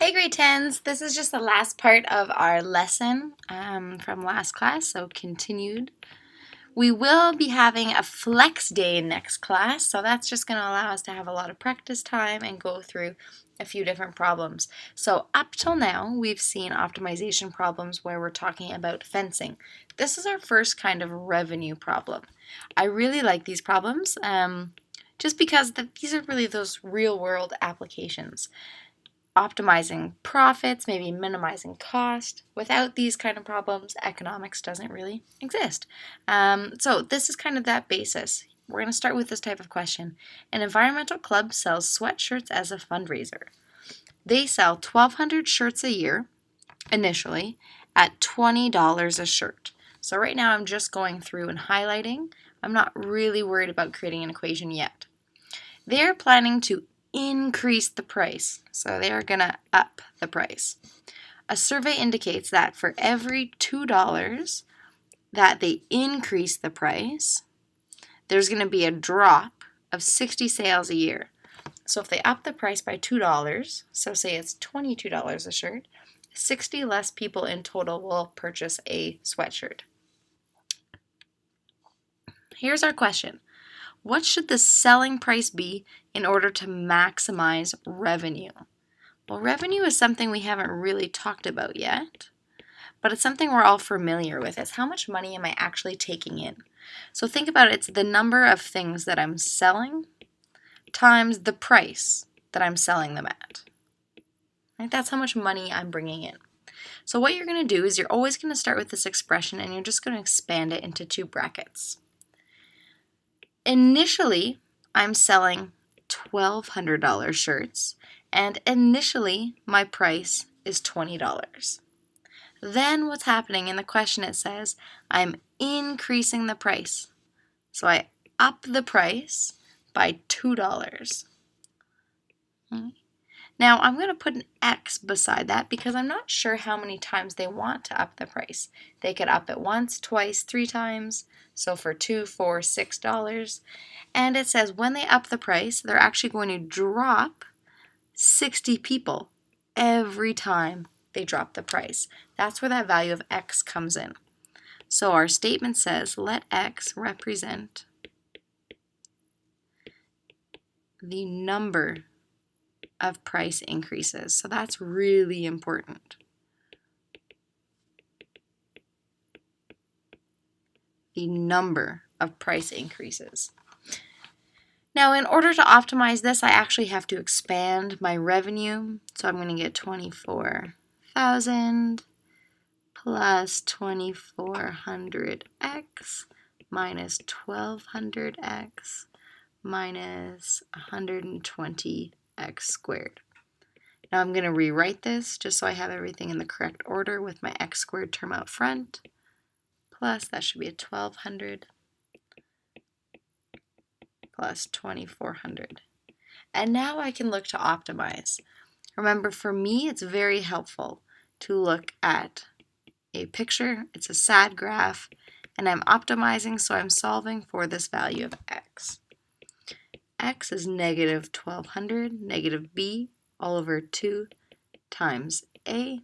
Hey grade 10s, this is just the last part of our lesson from last class, so continued. We will be having a flex day next class, so that's just going to allow us to have a lot of practice time and go through a few different problems. So up till now, we've seen optimization problems where we're talking about fencing. This is our first kind of revenue problem. I really like these problems just because these are really those real-world applications. Optimizing profits, maybe minimizing cost. Without these kind of problems, economics doesn't really exist. So this is kind of that basis. We're going to start with this type of question. An environmental club sells sweatshirts as a fundraiser. They sell 1,200 shirts a year, initially, at $20 a shirt. So right now I'm just going through and highlighting. I'm not really worried about creating an equation yet. They're planning to increase the price. So they are going to up the price. A survey indicates that for every $2 that they increase the price, there's going to be a drop of 60 sales a year. So if they up the price by $2, so say it's $22 a shirt, 60 less people in total will purchase a sweatshirt. Here's our question. What should the selling price be in order to maximize revenue? Well, revenue is something we haven't really talked about yet, but it's something we're all familiar with. It's how much money am I actually taking in? So think about it. It's the number of things that I'm selling times the price that I'm selling them at. Right? That's how much money I'm bringing in. So what you're going to do is you're always going to start with this expression and you're just going to expand it into two brackets. Initially, I'm selling $1,200 shirts, and initially my price is $20. Then what's happening in the question, it says I'm increasing the price. So I up the price by $2. Okay. Now I'm going to put an X beside that because I'm not sure how many times they want to up the price. They could up it once, twice, 3 times. So for $2, $4, $6. And it says when they up the price, they're actually going to drop 60 people every time they drop the price. That's where that value of X comes in. So our statement says let X represent the number of price increases. So that's really important. The number of price increases. Now, in order to optimize this, I actually have to expand my revenue. So I'm going to get 24,000 plus 2,400x minus 1,200x minus 120x squared. Now I'm going to rewrite this just so I have everything in the correct order with my x squared term out front. Plus, that should be a 1,200 plus 2,400. And now I can look to optimize. Remember, for me, it's very helpful to look at a picture. It's a SAD graph, and I'm optimizing, so I'm solving for this value of x. X is negative 1,200, negative b, all over 2 times a.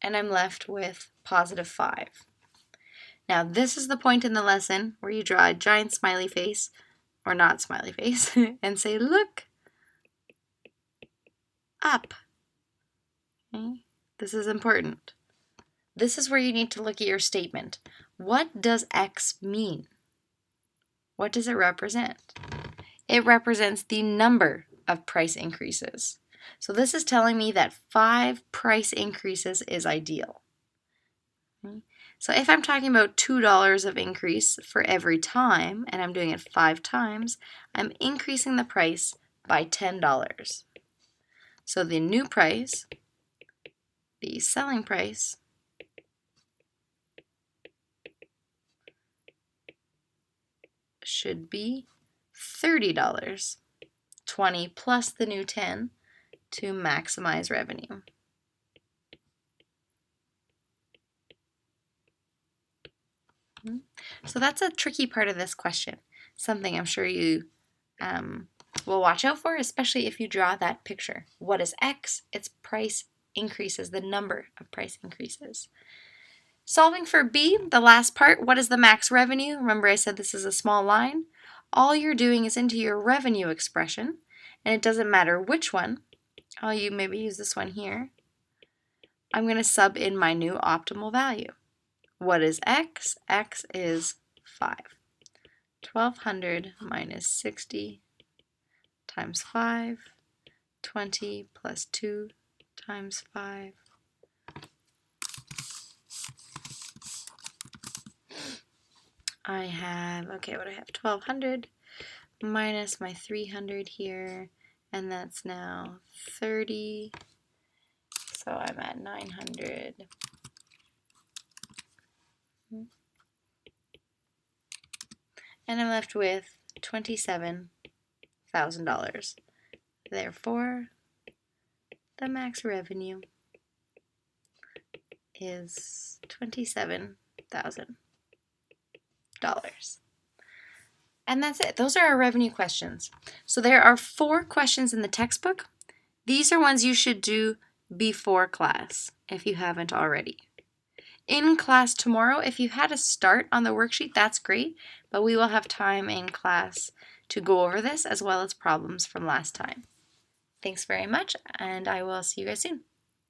And I'm left with positive 5. Now, this is the point in the lesson where you draw a giant smiley face, or not smiley face, and say, look, up. Okay? This is important. This is where you need to look at your statement. What does X mean? What does it represent? It represents the number of price increases. So this is telling me that 5 price increases is ideal. Okay? So if I'm talking about $2 of increase for every time, and I'm doing it 5 times, I'm increasing the price by $10. So the new price, the selling price, should be $30. 20 plus the new 10 to maximize revenue. So that's a tricky part of this question, something I'm sure you will watch out for, especially if you draw that picture. What is X? It's price increases, the number of price increases. Solving for B, the last part, what is the max revenue? Remember I said this is a small line. All you're doing is into your revenue expression, and it doesn't matter which one. I'll maybe use this one here. I'm going to sub in my new optimal value. What is X? X is 5. 1200 minus 60 times 5, 20 plus 2 times 5. I have, okay, what do I have? 1200 minus my 300 here, and that's now 30. So I'm at 900. And I'm left with $27,000. Therefore, the max revenue is $27,000. And that's it. Those are our revenue questions. So there are 4 questions in the textbook. These are ones you should do before class if you haven't already. In class tomorrow, if you had a start on the worksheet, that's great, but we will have time in class to go over this as well as problems from last time. Thanks very much, and I will see you guys soon.